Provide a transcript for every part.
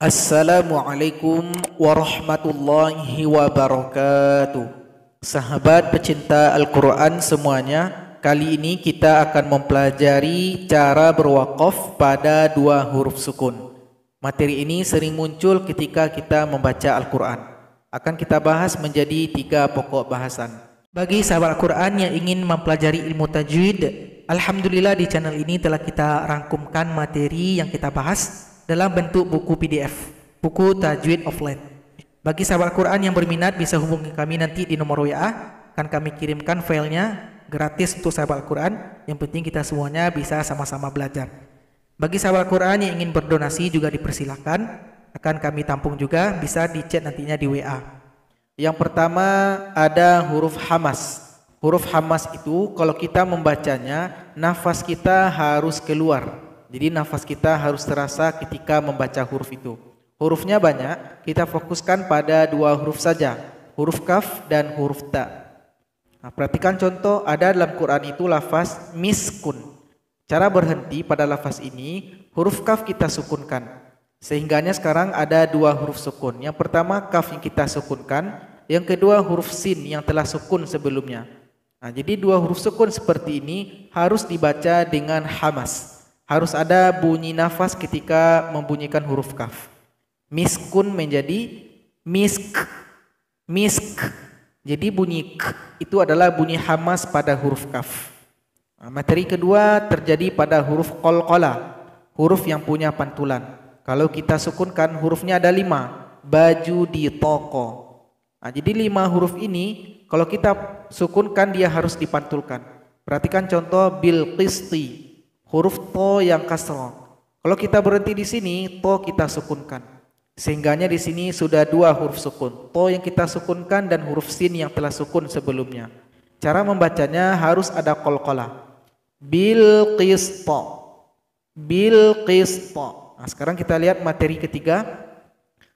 Assalamualaikum warahmatullahi wabarakatuh. Sahabat pecinta Al-Quran semuanya, kali ini kita akan mempelajari cara berwaqaf pada dua huruf sukun. Materi ini sering muncul ketika kita membaca Al-Quran. Akan kita bahas menjadi 3 pokok bahasan. Bagi sahabat Al-Quran yang ingin mempelajari ilmu tajwid, alhamdulillah di channel ini telah kita rangkumkan materi yang kita bahas dalam bentuk buku PDF, buku Tajwid Offline. Bagi sahabat Al-Quran yang berminat bisa hubungi kami nanti di nomor WA, akan kami kirimkan filenya gratis untuk sahabat Al-Quran. Yang penting kita semuanya bisa sama-sama belajar. Bagi sahabat Al-Quran yang ingin berdonasi juga dipersilakan, akan kami tampung juga, bisa di chat nantinya di WA. Yang pertama ada huruf hamas. Huruf hamas itu kalau kita membacanya, nafas kita harus keluar. Jadi nafas kita harus terasa ketika membaca huruf itu. Hurufnya banyak, kita fokuskan pada 2 huruf saja, huruf kaf dan huruf ta. Nah, perhatikan contoh, ada dalam Quran itu lafaz miskun. Cara berhenti pada lafaz ini, huruf kaf kita sukunkan. Sehingganya sekarang ada 2 huruf sukun. Yang pertama kaf yang kita sukunkan, yang kedua huruf sin yang telah sukun sebelumnya. Nah, jadi 2 huruf sukun seperti ini harus dibaca dengan hamas. Harus ada bunyi nafas ketika membunyikan huruf kaf. Miskun menjadi misk, misk. Jadi bunyi k itu adalah bunyi hamas pada huruf kaf. Nah, materi kedua terjadi pada huruf qalqalah, huruf yang punya pantulan. Kalau kita sukunkan hurufnya ada 5, baju di toko. Nah, jadi 5 huruf ini kalau kita sukunkan dia harus dipantulkan. Perhatikan contoh bil qisti. Huruf to yang kasroh. Kalau kita berhenti di sini, to kita sukunkan. Sehingganya di sini sudah 2 huruf sukun. To yang kita sukunkan dan huruf sin yang telah sukun sebelumnya. Cara membacanya harus ada qalqalah. Bil qisto. Bil qisto. Nah, sekarang kita lihat materi ketiga,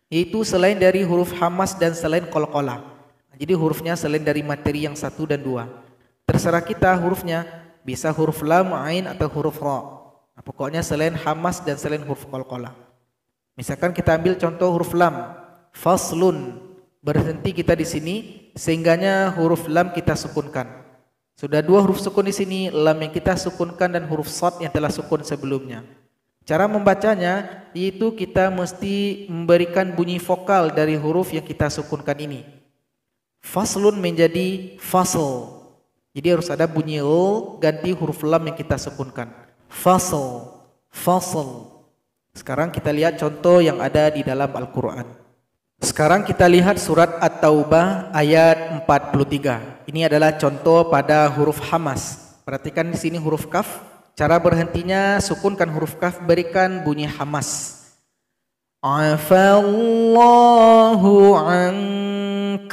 yaitu selain dari huruf hamas dan selain qalqalah. Jadi hurufnya selain dari materi yang 1 dan 2. Terserah kita hurufnya. Bisa huruf lam, ain atau huruf ra. Nah, pokoknya selain hamas dan selain huruf qalqalah. Misalkan kita ambil contoh huruf lam, faslun. Berhenti kita di sini, sehingganya huruf lam kita sukunkan. Sudah 2 huruf sukun di sini, lam yang kita sukunkan dan huruf shad yang telah sukun sebelumnya. Cara membacanya yaitu kita mesti memberikan bunyi vokal dari huruf yang kita sukunkan ini. Faslun menjadi fasl. Jadi harus ada bunyi l ganti huruf lam yang kita sukunkan. Fasl, fasl. Sekarang kita lihat contoh yang ada di dalam Al-Quran. Sekarang kita lihat surat At-Taubah ayat 43. Ini adalah contoh pada huruf hamas. Perhatikan di sini huruf kaf. Cara berhentinya sukunkan huruf kaf, berikan bunyi hamas. Afallahu ank,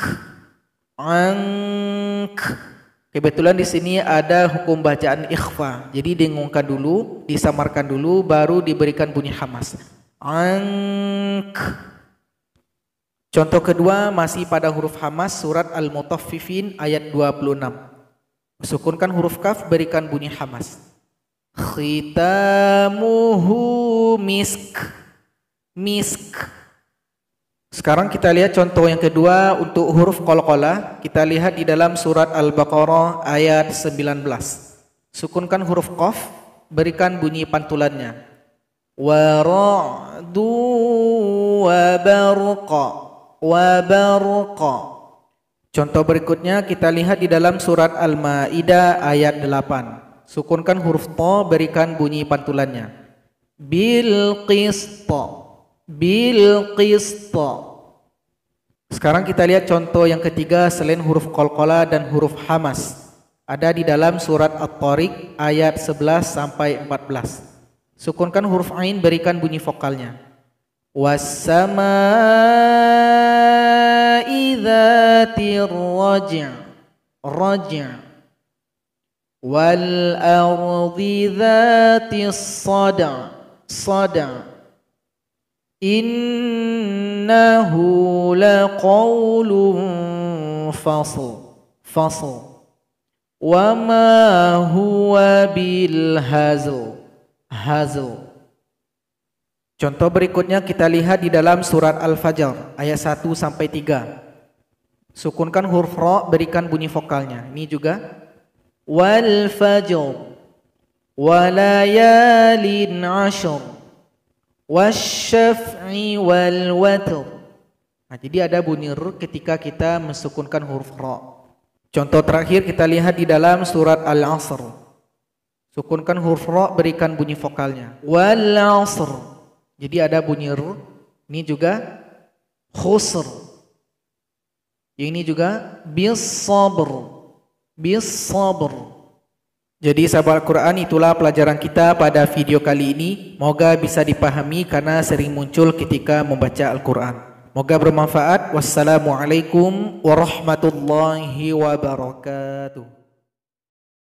ank. Kebetulan di sini ada hukum bacaan ikhfa. Jadi dengungkan dulu, disamarkan dulu, baru diberikan bunyi hamas. Ank. Contoh kedua masih pada huruf hamas, surat Al-Mutaffifin ayat 26. Sukunkan huruf kaf, berikan bunyi hamas. Khitamuhu misk, misk. Sekarang kita lihat contoh yang kedua untuk huruf qalqalah. Kita lihat di dalam surat Al-Baqarah ayat 19. Sukunkan huruf qaf, berikan bunyi pantulannya. Wa ra'du wa barqa, wa barqa. Contoh berikutnya kita lihat di dalam surat Al-Maidah ayat 8. Sukunkan huruf ta, berikan bunyi pantulannya. Bil qista, bil qista. Sekarang kita lihat contoh yang ketiga selain huruf qalqalah dan huruf hamas. Ada di dalam surat At-Tariq ayat 11 sampai 14. Sukunkan huruf ain, berikan bunyi vokalnya. Was-samaa'i dzatir raj', raj'. Wal ardi dzatis sad', sad'. Innahu laqawlun fasl, fasl. Wa ma huwa bil hazl, hazl. Contoh berikutnya kita lihat di dalam surat Al-Fajr ayat 1 sampai 3. Sukunkan huruf ra, berikan bunyi vokalnya. Ini juga wal fajr walayalin ashr wasyaf'i wal watr. Nah, jadi ada bunyi r ketika kita mensukunkan huruf ra. Contoh terakhir kita lihat di dalam surat Al-Asr. Sukunkan huruf ra, berikan bunyi vokalnya. Wal asr. Jadi ada bunyi r. Ini juga khusr. Ini juga bis sabr. Bis sabr. Jadi sahabat Al-Quran, itulah pelajaran kita pada video kali ini. Moga bisa dipahami karena sering muncul ketika membaca Al-Quran. Moga bermanfaat. Wassalamualaikum warahmatullahi wabarakatuh.